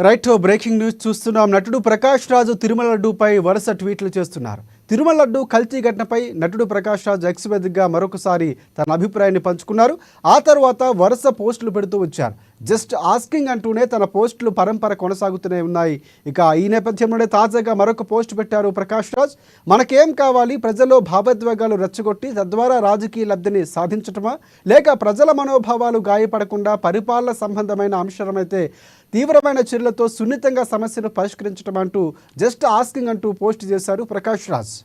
Right breaking news చూస్తున్నాం. నటుడు ప్రకాష్ రాజు తిరుమల లడ్డూపై వరుస ట్వీట్లు చేస్తున్నారు. తిరుమల లడ్డు కల్తీ ఘటనపై నటుడు ప్రకాష్ రాజు ఎక్స్ వేదికగా మరొకసారి తన అభిప్రాయాన్ని పంచుకున్నారు. ఆ తర్వాత వరుస పోస్టులు పెడుతూ వచ్చారు. జస్ట్ ఆస్కింగ్ అంటూనే తన పోస్టులు పరంపర కొనసాగుతూనే ఉన్నాయి. ఇక ఈ నేపథ్యంలోనే తాజాగా మరొక పోస్ట్ పెట్టారు ప్రకాష్ రాజ్. మనకేం కావాలి, ప్రజల్లో భావోద్వేగాలు రెచ్చగొట్టి తద్వారా రాజకీయ లబ్ధిని సాధించటమా, లేక ప్రజల మనోభావాలు గాయపడకుండా పరిపాలన సంబంధమైన అంశమైతే తీవ్రమైన చర్యలతో సున్నితంగా సమస్యను పరిష్కరించడం అంటూ జస్ట్ ఆస్కింగ్ అంటూ పోస్ట్ చేశారు ప్రకాష్ రాజ్.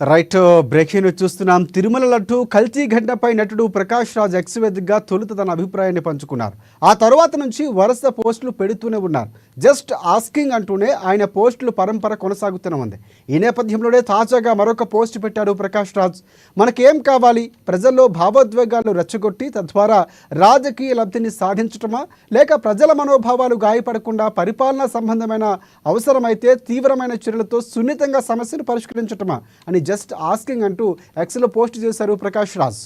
రైట్ బ్రేకింగ్ చూస్తున్నాం. తిరుమల లడ్డు కల్తీ ఘటనపై నటుడు ప్రకాష్ రాజ్ ఎక్స్ వేదికగా తొలుత తన అభిప్రాయాన్ని పంచుకున్నారు. ఆ తర్వాత నుంచి వరుస పోస్టులు పెడుతూనే ఉన్నారు. జస్ట్ ఆస్కింగ్ అంటూనే ఆయన పోస్టులు పరంపర కొనసాగుతూనే ఉంది. ఈ నేపథ్యంలోనే తాజాగా మరొక పోస్ట్ పెట్టాడు ప్రకాష్ రాజ్. మనకేం కావాలి, ప్రజల్లో భావోద్వేగాలు రెచ్చగొట్టి తద్వారా రాజకీయ లబ్ధిని సాధించటమా, లేక ప్రజల మనోభావాలు గాయపడకుండా పరిపాలనా సంబంధమైన అవసరమైతే తీవ్రమైన చర్యలతో సున్నితంగా సమస్యను పరిష్కరించటమా అని జస్ట్ ఆస్కింగ్ అంటూ ఎక్స్లో పోస్ట్ చేశారు ప్రకాష్ రాజ్.